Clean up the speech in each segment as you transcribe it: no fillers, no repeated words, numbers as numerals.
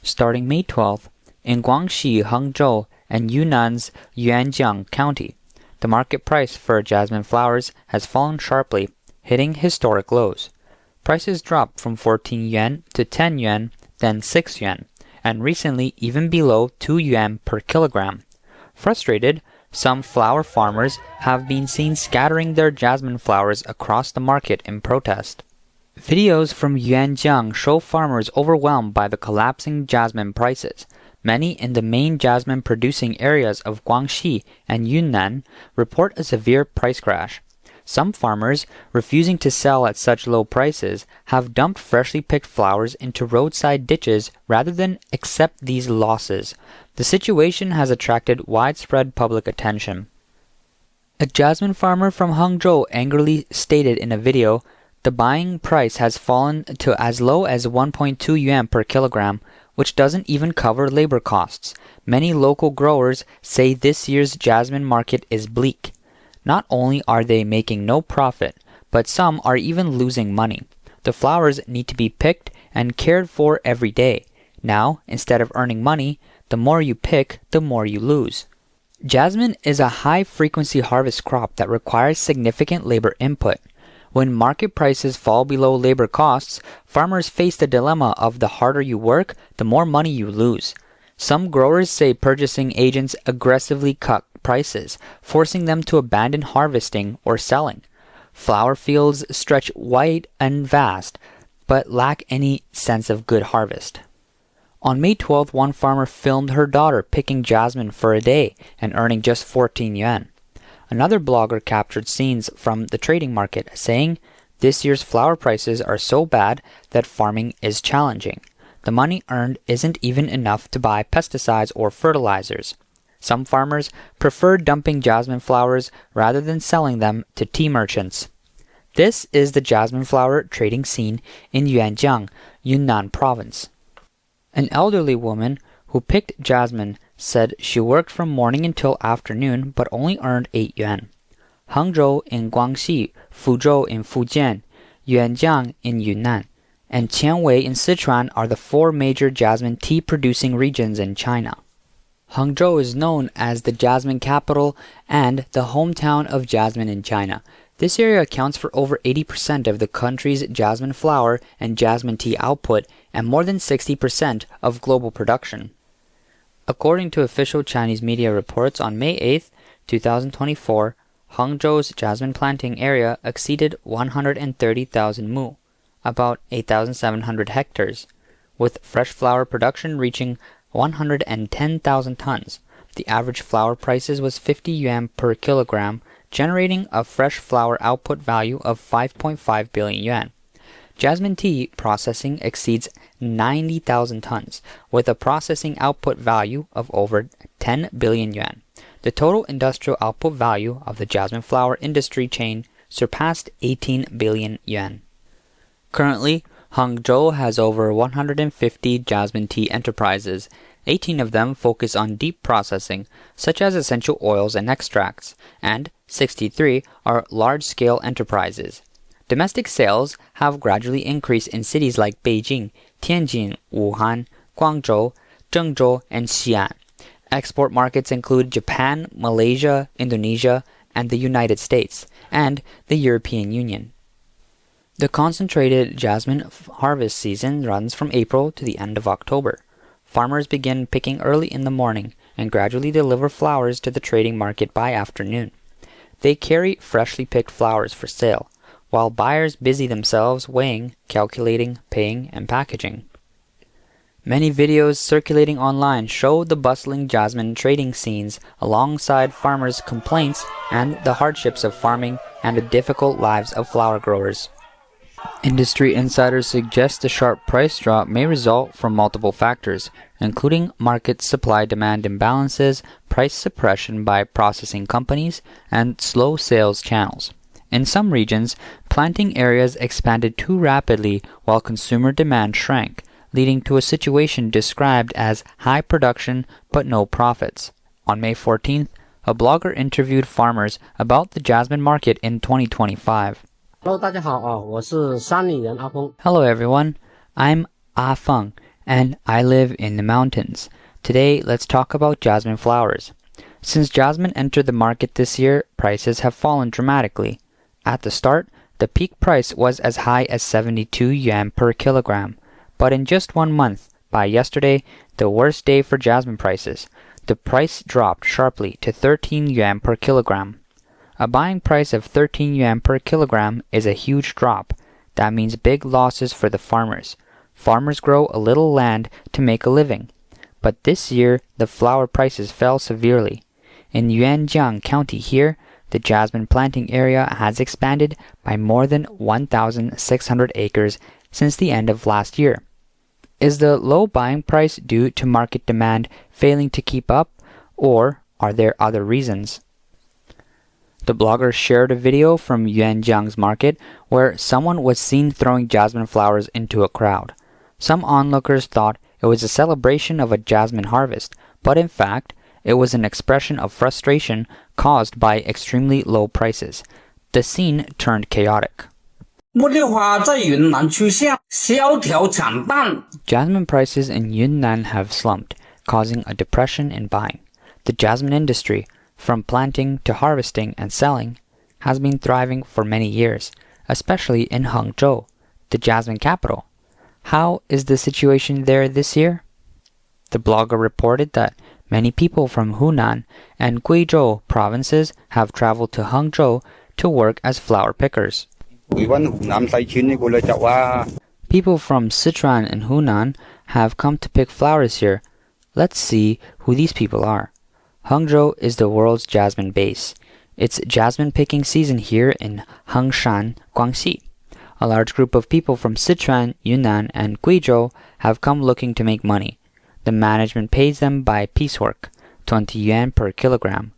starting May 12th, in Guangxi, Hengzhou, and Yunnan's Yuanjiang County. The market price for jasmine flowers has fallen sharply, hitting historic lows. Prices dropped from 14 yuan to 10 yuan, then 6 yuan, and recently even below 2 yuan per kilogram. Frustrated, some flower farmers have been seen scattering their jasmine flowers across the market in protest. Videos from Yuanjiang show farmers overwhelmed by the collapsing jasmine prices. Many in the main jasmine-producing areas of Guangxi and Yunnan report a severe price crash. Some farmers, refusing to sell at such low prices, have dumped freshly picked flowers into roadside ditches rather than accept these losses. The situation has attracted widespread public attention. A jasmine farmer from Hengzhou angrily stated in a video, "The buying price has fallen to as low as 1.2 yuan per kilogram, which doesn't even cover labor costs. Many local growers say this year's jasmine market is bleak. Not only are they making no profit, but some are even losing money. The flowers need to be picked and cared for every day. Now, instead of earning money, the more you pick, the more you lose." Jasmine is a high-frequency harvest crop that requires significant labor input. When market prices fall below labor costs, farmers face the dilemma of the harder you work, the more money you lose. Some growers say purchasing agents aggressively cut prices, forcing them to abandon harvesting or selling. Flower fields stretch wide and vast, but lack any sense of good harvest. On May 12th, one farmer filmed her daughter picking jasmine for a day and earning just 14 yuan. Another blogger captured scenes from the trading market, saying, "This year's flower prices are so bad that farming is challenging. The money earned isn't even enough to buy pesticides or fertilizers." Some farmers prefer dumping jasmine flowers rather than selling them to tea merchants. This is the jasmine flower trading scene in Yuanjiang, Yunnan province. An elderly woman who picked jasmine said she worked from morning until afternoon but only earned 8 yuan. Hengzhou in Guangxi, Fuzhou in Fujian, Yuanjiang in Yunnan, and Qianwei in Sichuan are the 4 major jasmine tea-producing regions in China. Hengzhou is known as the jasmine capital and the hometown of jasmine in China. This area accounts for over 80% of the country's jasmine flower and jasmine tea output and more than 60% of global production. According to official Chinese media reports, on May 8, 2024, Hengzhou's jasmine planting area exceeded 130,000 mu, about 8,700 hectares, with fresh flower production reaching 110,000 tons. The average flower prices was 50 yuan per kilogram, generating a fresh flower output value of 5.5 billion yuan. Jasmine tea processing exceeds 90,000 tons, with a processing output value of over 10 billion yuan. The total industrial output value of the jasmine flower industry chain surpassed 18 billion yuan. Currently, Hengzhou has over 150 jasmine tea enterprises. 18 of them focus on deep processing, such as essential oils and extracts, and 63 are large-scale enterprises. Domestic sales have gradually increased in cities like Beijing, Tianjin, Wuhan, Guangzhou, Zhengzhou, and Xi'an. Export markets include Japan, Malaysia, Indonesia, and the United States, and the European Union. The concentrated jasmine harvest season runs from April to the end of October. Farmers begin picking early in the morning and gradually deliver flowers to the trading market by afternoon. They carry freshly picked flowers for sale, while buyers busy themselves weighing, calculating, paying, and packaging. Many videos circulating online show the bustling jasmine trading scenes alongside farmers' complaints and the hardships of farming and the difficult lives of flower growers. Industry insiders suggest the sharp price drop may result from multiple factors, including market supply-demand imbalances, price suppression by processing companies, and slow sales channels. In some regions, planting areas expanded too rapidly while consumer demand shrank, leading to a situation described as high production but no profits. On May 14th, a blogger interviewed farmers about the jasmine market in 2025. Hello, 大家好，我是山里人阿峰。 Hello everyone, I'm Ah Feng, And I live in the mountains. Today, let's talk about jasmine flowers. Since jasmine entered the market this year, prices have fallen dramatically. At the start, the peak price was as high as 72 yuan per kilogram. But in just 1 month, by yesterday, the worst day for jasmine prices, the price dropped sharply to 13 yuan per kilogram. A buying price of 13 yuan per kilogram is a huge drop. That means big losses for the farmers. Farmers grow a little land to make a living. But this year, the flower prices fell severely. In Yuanjiang County here, the jasmine planting area has expanded by more than 1,600 acres since the end of last year. Is the low buying price due to market demand failing to keep up, or are there other reasons? The blogger shared a video from Yuanjiang's market where someone was seen throwing jasmine flowers into a crowd. Some onlookers thought it was a celebration of a jasmine harvest, but in fact, it was an expression of frustration caused by extremely low prices. The scene turned chaotic. Jasmine prices in Yunnan have slumped, causing a depression in buying. The jasmine industry, from planting to harvesting and selling, has been thriving for many years, especially in Hengzhou, the jasmine capital. How is the situation there this year? The blogger reported that many people from Hunan and Guizhou provinces have traveled to Hengzhou to work as flower pickers. People from Sichuan and Hunan have come to pick flowers here. Let's see who these people are. Hengzhou is the world's jasmine base. It's jasmine picking season here in Hengshan, Guangxi. A large group of people from Sichuan, Yunnan, and Guizhou have come looking to make money. The management pays them by piecework, 20 yuan per kilogram.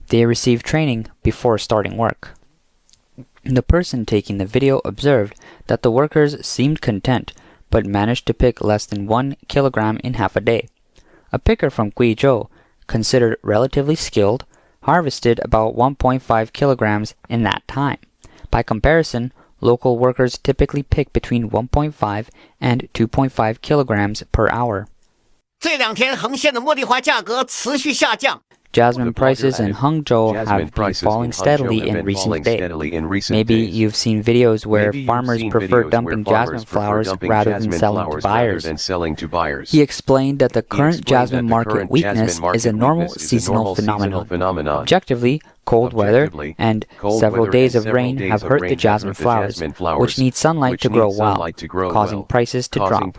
They receive training before starting work. The person taking the video observed that the workers seemed content, but managed to pick less than 1 kilogram in half a day. A picker from Guizhou, considered relatively skilled, harvested about 1.5 kilograms in that time. By comparison, local workers typically pick between 1.5 and 2.5 kilograms per hour. Jasmine prices in Hengzhou have been falling steadily in recent days. Maybe you've seen videos where farmers prefer dumping jasmine flowers rather than selling to buyers. He explained that the current jasmine market weakness is a normal seasonal phenomenon. Objectively, cold weather and several days of rain have hurt the jasmine flowers, which need sunlight to grow well, causing prices to drop.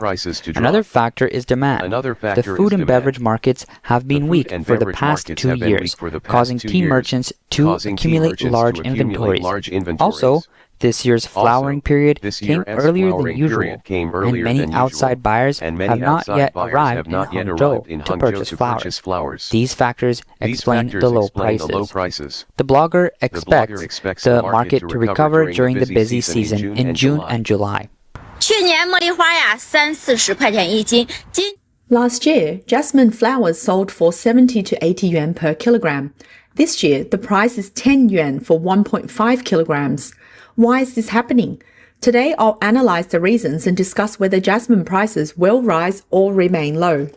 Another factor is demand. The food and beverage markets have been weak for the past 2 years, causing tea merchants to accumulate large inventories. Also, this year's flowering period came earlier than usual, and many outside buyers have not yet arrived in Hengzhou to purchase flowers. These factors explain the low prices. The blogger expects the market to recover during the busy season in June and July. Last year, jasmine flowers sold for 70 to 80 yuan per kilogram. This year, the price is 10 yuan for 1.5 kilograms. Why is this happening? Today, I'll analyze the reasons and discuss whether jasmine prices will rise or remain low.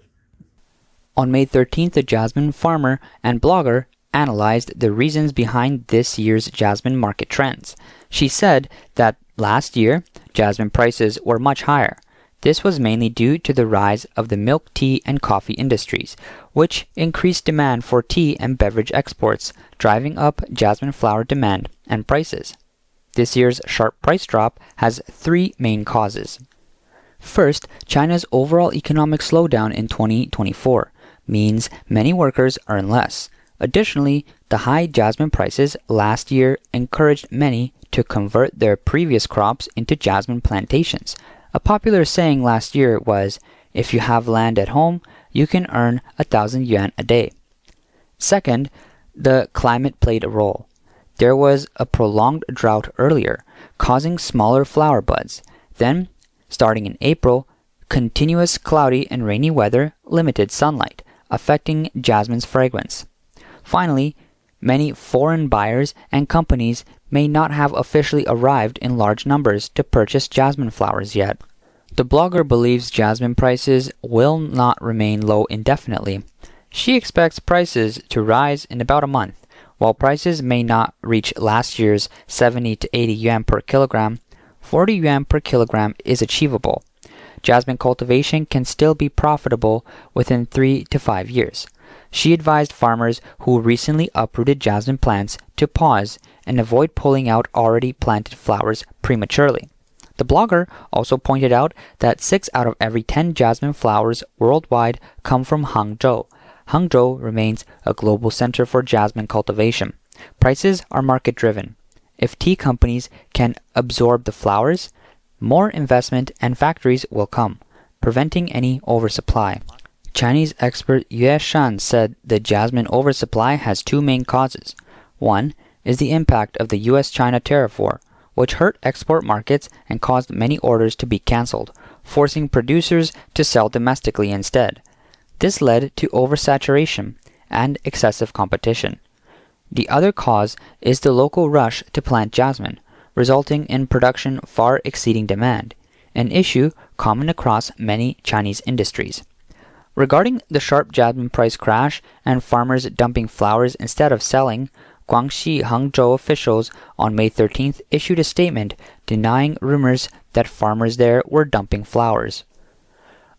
On May 13th, a jasmine farmer and blogger analyzed the reasons behind this year's jasmine market trends. She said that last year, jasmine prices were much higher. This was mainly due to the rise of the milk tea and coffee industries, which increased demand for tea and beverage exports, driving up jasmine flower demand and prices. This year's sharp price drop has 3 main causes. First, China's overall economic slowdown in 2024 means many workers earn less. Additionally, the high jasmine prices last year encouraged many to convert their previous crops into jasmine plantations. A popular saying last year was, "If you have land at home, you can earn 1,000 yuan a day." Second, the climate played a role. There was a prolonged drought earlier, causing smaller flower buds. Then, starting in April, continuous cloudy and rainy weather limited sunlight, affecting jasmine's fragrance. Finally, many foreign buyers and companies may not have officially arrived in large numbers to purchase jasmine flowers yet. The blogger believes jasmine prices will not remain low indefinitely. She expects prices to rise in about a month. While prices may not reach last year's 70 to 80 yuan per kilogram, 40 yuan per kilogram is achievable. Jasmine cultivation can still be profitable within 3 to 5 years. She advised farmers who recently uprooted jasmine plants to pause and avoid pulling out already planted flowers prematurely. The blogger also pointed out that 6 out of every 10 jasmine flowers worldwide come from Hengzhou. Hengzhou remains a global center for jasmine cultivation. Prices are market-driven. If tea companies can absorb the flowers, more investment and factories will come, preventing any oversupply. Chinese expert Yue Shan said the jasmine oversupply has 2 main causes. One is the impact of the US-China tariff war, which hurt export markets and caused many orders to be cancelled, forcing producers to sell domestically instead. This led to oversaturation and excessive competition. The other cause is the local rush to plant jasmine, resulting in production far exceeding demand, an issue common across many Chinese industries. Regarding the sharp jasmine price crash and farmers dumping flowers instead of selling, Guangxi Hengzhou officials on May 13th issued a statement denying rumors that farmers there were dumping flowers.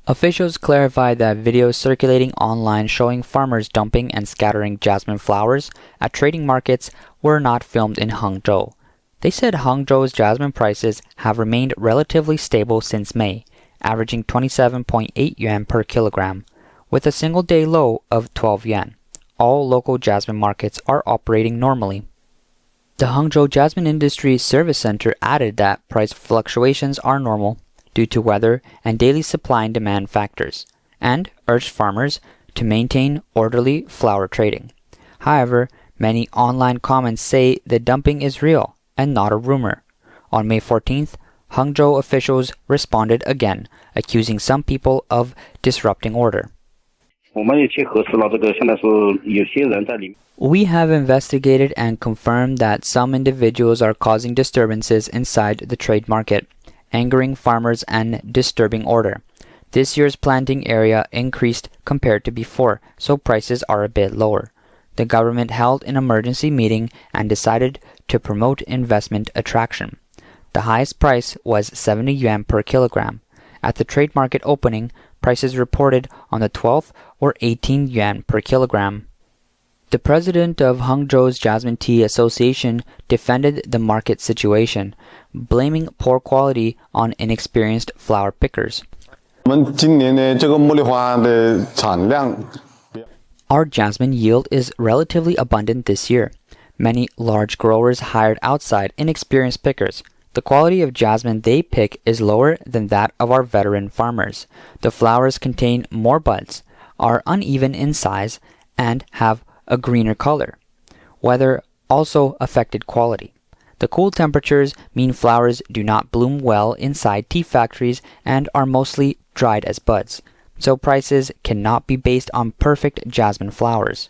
Officials clarified that videos circulating online showing farmers dumping and scattering jasmine flowers at trading markets were not filmed in Hengzhou. They said Hengzhou's jasmine prices have remained relatively stable since May, averaging 27.8 yuan per kilogram, with a single-day low of 12 yuan. All local jasmine markets are operating normally. The Hengzhou Jasmine Industry Service Center added that price fluctuations are normal due to weather and daily supply and demand factors, and urged farmers to maintain orderly flower trading. However, many online comments say the dumping is real and not a rumor. On May 14th, Hengzhou officials responded again, accusing some people of disrupting order. We have investigated and confirmed that some individuals are causing disturbances inside the trade market, angering farmers and disturbing order. This year's planting area increased compared to before, so prices are a bit lower. The government held an emergency meeting and decided to promote investment attraction. The highest price was 70 yuan per kilogram. At the trade market opening, prices reported on the 12th were 18 yuan per kilogram. The president of Hengzhou's Jasmine Tea Association defended the market situation, blaming poor quality on inexperienced flower pickers. Our jasmine yield is relatively abundant this year. Many large growers hired outside inexperienced pickers. The quality of jasmine they pick is lower than that of our veteran farmers. The flowers contain more buds, are uneven in size, and have a greener color. Weather also affected quality. The cool temperatures mean flowers do not bloom well inside tea factories and are mostly dried as buds, so prices cannot be based on perfect jasmine flowers.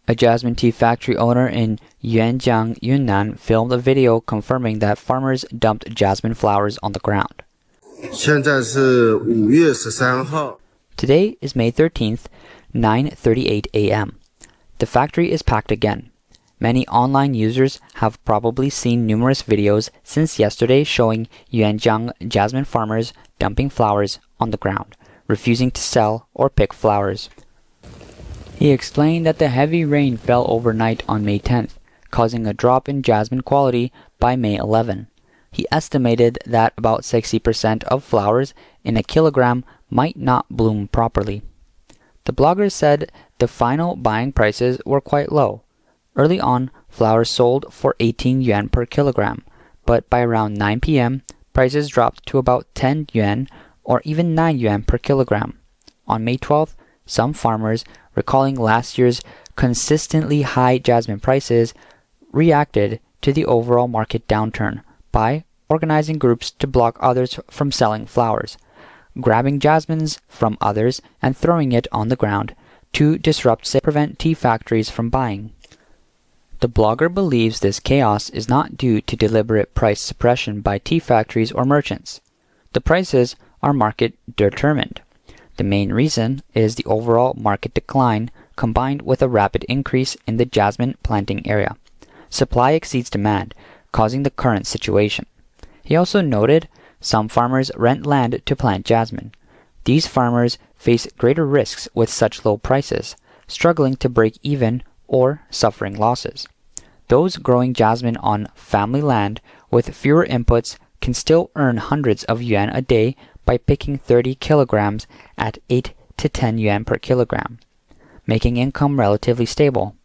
A jasmine tea factory owner in Yuanjiang, Yunnan filmed a video confirming that farmers dumped jasmine flowers on the ground. Today is May 13th, 9:38 a.m. The factory is packed again. Many online users have probably seen numerous videos since yesterday showing Yuanjiang jasmine farmers dumping flowers on the ground, refusing to sell or pick flowers. He explained that the heavy rain fell overnight on May 10th, causing a drop in jasmine quality by May 11. He estimated that about 60% of flowers in a kilogram might not bloom properly. The blogger said the final buying prices were quite low. Early on, flowers sold for 18 yuan per kilogram, but by around 9 p.m., prices dropped to about 10 yuan or even 9 yuan per kilogram. On May 12th, some farmers, recalling last year's consistently high jasmine prices, reacted to the overall market downturn by organizing groups to block others from selling flowers, grabbing jasmines from others and throwing it on the ground to disrupt sales, prevent tea factories from buying. The blogger believes this chaos is not due to deliberate price suppression by tea factories or merchants. The prices are market determined. The main reason is the overall market decline combined with a rapid increase in the jasmine planting area. Supply exceeds demand, causing the current situation. He also noted some farmers rent land to plant jasmine. These farmers face greater risks with such low prices, struggling to break even or suffering losses. Those growing jasmine on family land with fewer inputs can still earn hundreds of yuan a day by picking 30 kilograms at 8 to 10 yuan per kilogram, making income relatively stable.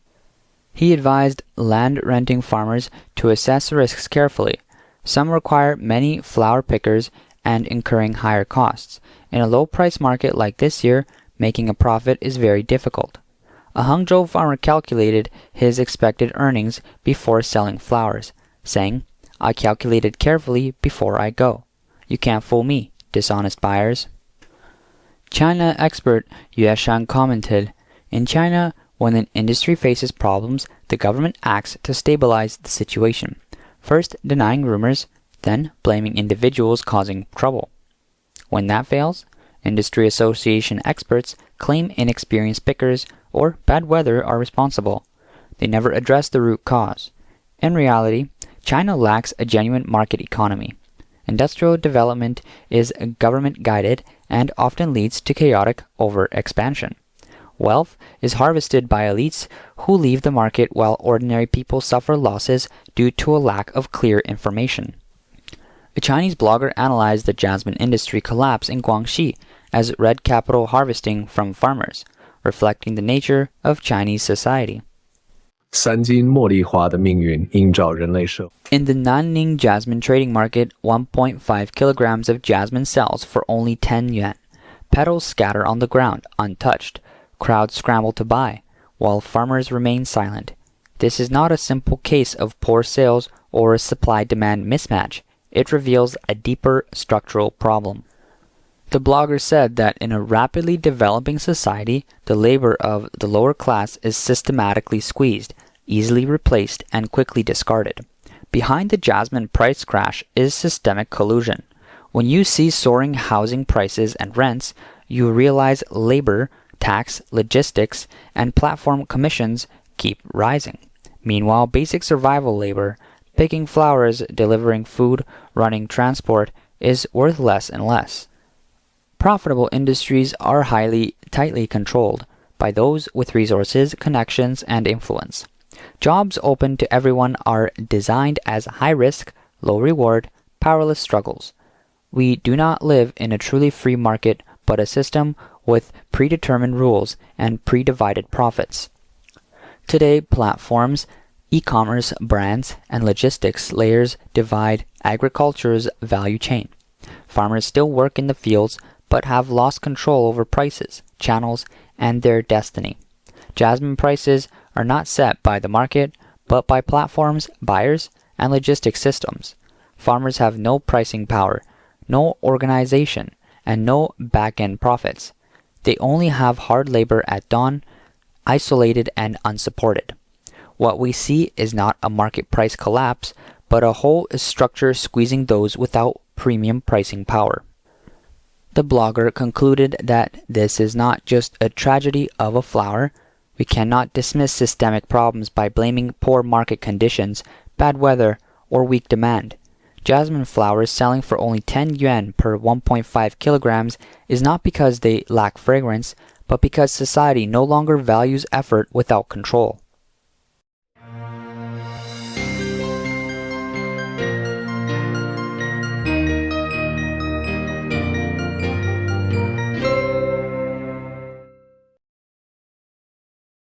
He advised land-renting farmers to assess risks carefully. Some require many flower pickers and incurring higher costs. In a low-price market like this year, making a profit is very difficult. A Hengzhou farmer calculated his expected earnings before selling flowers, saying, "I calculated carefully before I go. You can't fool me, dishonest buyers." China expert Yuanjiang commented, "In China, when an industry faces problems, the government acts to stabilize the situation, first denying rumors, then blaming individuals causing trouble. When that fails, industry association experts claim inexperienced pickers or bad weather are responsible. They never address the root cause. In reality, China lacks a genuine market economy. Industrial development is government-guided and often leads to chaotic overexpansion. Wealth is harvested by elites who leave the market while ordinary people suffer losses due to a lack of clear information." A Chinese blogger analyzed the jasmine industry collapse in Guangxi as red capital harvesting from farmers, reflecting the nature of Chinese society. 三金茉莉花的命运映照人类社会。 In the Nanning jasmine trading market, 1.5 kilograms of jasmine sells for only 10 yuan. Petals scatter on the ground, untouched. Crowds scramble to buy, while farmers remain silent. This is not a simple case of poor sales or a supply-demand mismatch. It reveals a deeper structural problem. The blogger said that in a rapidly developing society, the labor of the lower class is systematically squeezed, easily replaced, and quickly discarded. Behind the jasmine price crash is systemic collusion. When you see soaring housing prices and rents, you realize labor, tax, logistics, and platform commissions keep rising. Meanwhile, basic survival labor, picking flowers, delivering food, running transport, is worth less and less. Profitable industries are tightly controlled by those with resources, connections, and influence. Jobs open to everyone are designed as high-risk, low-reward, powerless struggles. We do not live in a truly free market, but a system with predetermined rules and pre-divided profits. Today, platforms, e-commerce brands, and logistics layers divide agriculture's value chain. Farmers still work in the fields, but have lost control over prices, channels, and their destiny. Jasmine prices are not set by the market, but by platforms, buyers, and logistics systems. Farmers have no pricing power, no organization, and no back-end profits. They only have hard labor at dawn, isolated and unsupported. What we see is not a market price collapse, but a whole structure squeezing those without premium pricing power. The blogger concluded that this is not just a tragedy of a flower. We cannot dismiss systemic problems by blaming poor market conditions, bad weather, or weak demand. Jasmine flowers selling for only 10 yuan per 1.5 kilograms is not because they lack fragrance, but because society no longer values effort without control.